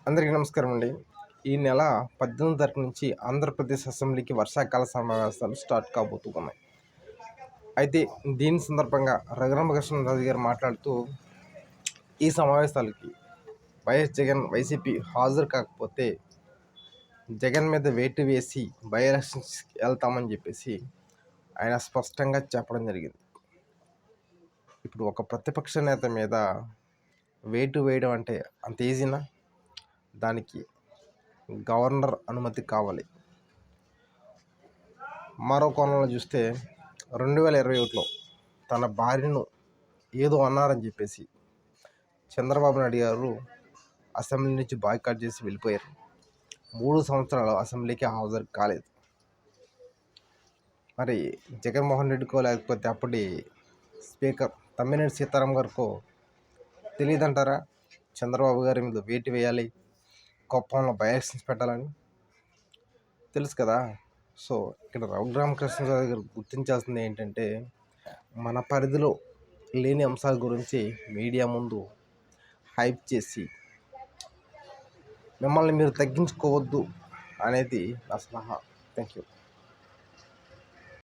అందరికీ నమస్కారం అండి. ఈ నెల 18వ తారీఖు నుంచి ఆంధ్రప్రదేశ్ అసెంబ్లీకి వర్షాకాల సమావేశాలు స్టార్ట్ కాబోతున్నాయి. అయితే దీని సందర్భంగా రఘురామకృష్ణరాజు గారు మాట్లాడుతూ ఈ సమావేశాలకి వైఎస్ జగన్ వైసీపీ హాజరు కాకపోతే జగన్ మీద వేటు వేసి బై ఎలక్షన్స్కి వెళ్తామని చెప్పేసి ఆయన స్పష్టంగా చెప్పడం జరిగింది. ఇప్పుడు ఒక ప్రతిపక్ష నేత మీద వేటు వేయడం అంటే అంత ఈజీనా? దానికి గవర్నర్ అనుమతి కావాలి. మరో కోణంలో చూస్తే 2021లో తన భార్యను ఏదో అన్నారని చెప్పేసి చంద్రబాబు నాయుడు గారు అసెంబ్లీ నుంచి బాయ్కాట్ చేసి వెళ్ళిపోయారు. 3 సంవత్సరాలు అసెంబ్లీకి హాజరు కాలేదు. మరి జగన్మోహన్ రెడ్డికో లేకపోతే అప్పటి స్పీకర్ తమ్మినేని సీతారాం గారికో తెలియదంటారా చంద్రబాబు గారి మీద వేటు వేయాలి, కుప్పంలో బై ఎలక్షన్స్ పెట్టాలని? తెలుసు కదా. సో ఇక్కడ రఘురామకృష్ణరాజు గారు గుర్తించాల్సింది ఏంటంటే, మన పరిధిలో లేని అంశాల గురించి మీడియా ముందు హైప్ చేసి మిమ్మల్ని మీరు తగ్గించుకోవద్దు అనేది నా సలహా. Thank you.